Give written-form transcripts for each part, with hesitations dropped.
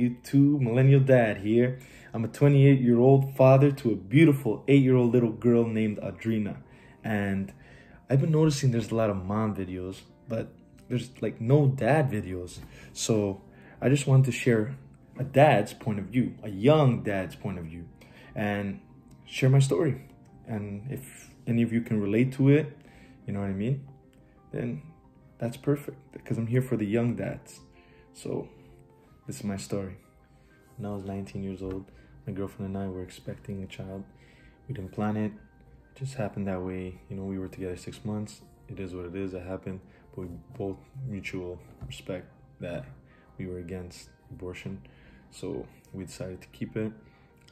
YouTube. Millennial Dad here. I'm a 28-year-old father to a beautiful 8-year-old little girl named Adrina. And I've been noticing there's a lot of mom videos, but there's like no dad videos. So I just wanted to share a dad's point of view, a young dad's point of view, and share my story. And if any of you can relate to it, you know what I mean, then that's perfect, because I'm here for the young dads. So this is my story. When I was 19 years old, my girlfriend and I were expecting a child. We didn't plan it. It just happened that way. You know, we were together 6 months. It is what it is. It happened. But we both mutual respect that we were against abortion. So we decided to keep it.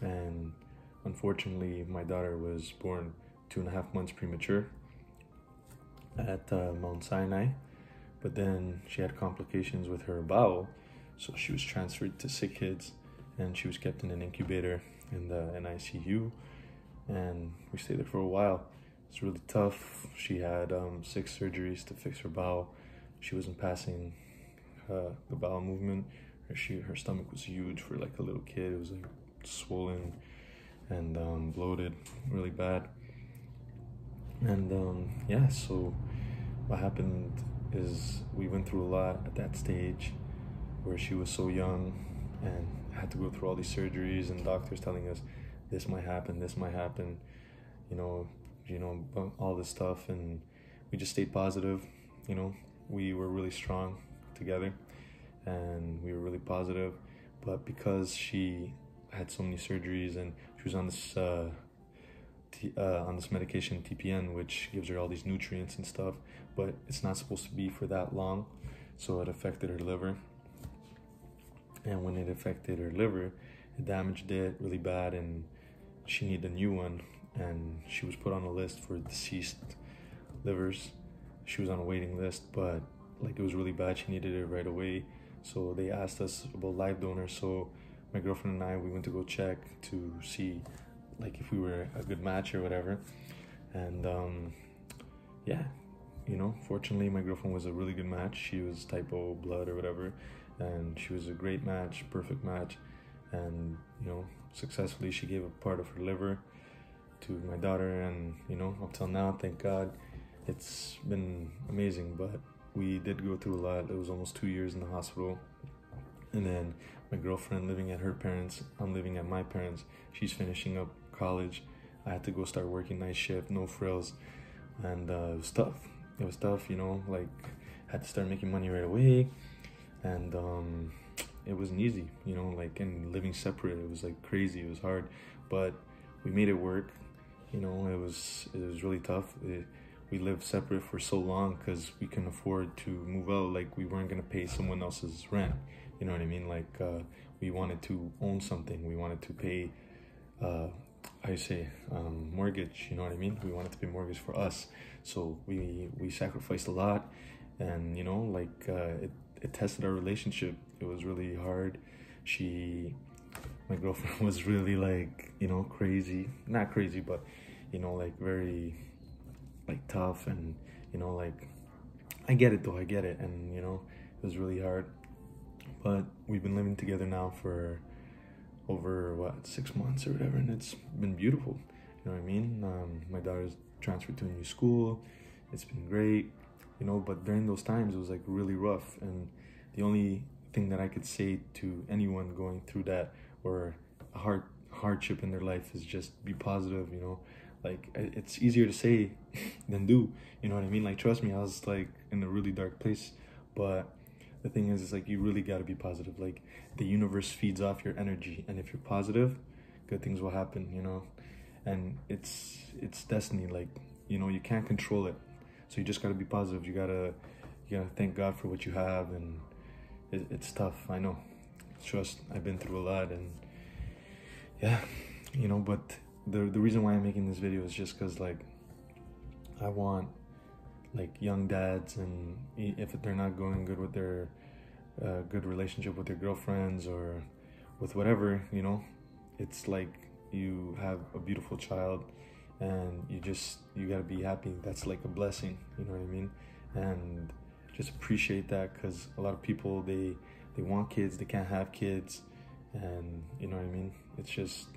And unfortunately, my daughter was born 2.5 months premature at Mount Sinai. But then she had complications with her bowel. So she was transferred to sick kids, and she was kept in an incubator in the ICU, and we stayed there for a while. It's really tough. She had 6 surgeries to fix her bowel. She wasn't passing the bowel movement. Her stomach was huge for like a little kid. It was like swollen and bloated, really bad. And yeah, so what happened is we went through a lot at that stage, where she was so young and had to go through all these surgeries and doctors telling us this might happen, you know, all this stuff. And we just stayed positive. You know, we were really strong together and we were really positive. But because she had so many surgeries and she was on this medication TPN, which gives her all these nutrients and stuff, but it's not supposed to be for that long, so it affected her liver. And when it affected her liver, it damaged it really bad, and she needed a new one. And she was put on a list for deceased livers. She was on a waiting list, but like it was really bad. She needed it right away. So they asked us about live donors. So my girlfriend and I, we went to go check to see like if we were a good match or whatever. And yeah, you know, fortunately my girlfriend was a really good match. She was type O blood or whatever, and she was a great match, perfect match. And you know, successfully she gave a part of her liver to my daughter, and you know, up till now, thank God, it's been amazing. But we did go through a lot. It was almost 2 years in the hospital, and then my girlfriend living at her parents', I'm living at my parents'. She's finishing up college. I had to go start working night shift, no frills, and it was tough. It was tough, you know, like had to start making money right away, and it wasn't easy, you know, like, and living separate, it was like crazy. It was hard, but we made it work. You know, it was really tough. We lived separate for so long because we couldn't afford to move out. Like, we weren't gonna pay someone else's rent. You know what I mean? Like, we wanted to own something. We wanted to pay, mortgage. You know what I mean? We wanted to pay mortgage for us. So we sacrificed a lot, and you know, like, it tested our relationship. It was really hard. My girlfriend was really like, you know, crazy. Not crazy, but you know, like very like tough, and you know, like, I get it though, I get it. And you know, it was really hard. But we've been living together now for over 6 months or whatever, and it's been beautiful. You know what I mean? My daughter's transferred to a new school. It's been great, you know, but during those times it was like really rough. And the only thing that I could say to anyone going through that, or a hardship in their life, is just be positive. You know, like, it's easier to say than do. You know what I mean? Like, trust me, I was like in a really dark place, but the thing is like, you really got to be positive. Like, the universe feeds off your energy, and if you're positive, good things will happen, you know. And it's destiny. Like, you know, you can't control it, so you just got to be positive. You gotta thank God for what you have. And it's tough, I know. Trust, I've been through a lot, and yeah, you know. But the reason why I'm making this video is just because, like, I want, like, young dads, and if they're not going good with their good relationship with their girlfriends or with whatever, you know, it's like you have a beautiful child, and you gotta be happy. That's like a blessing, you know what I mean? And just appreciate that, because a lot of people, they want kids, they can't have kids, And you know what I mean? It's just,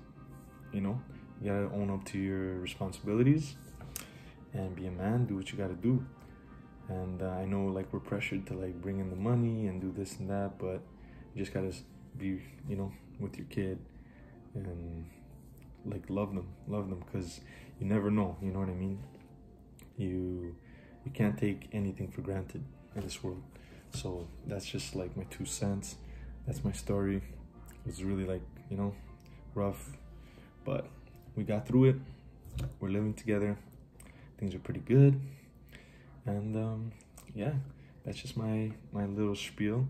you know, you gotta own up to your responsibilities and be a man, do what you gotta do. And I know like we're pressured to like bring in the money and do this and that, but you just gotta be, you know, with your kid and like love them, because you never know, you know what I mean? You can't take anything for granted in this world. So that's just like my 2 cents. That's my story. It was really like, you know, rough, but we got through it. We're living together. Things are pretty good. And yeah, that's just my little spiel.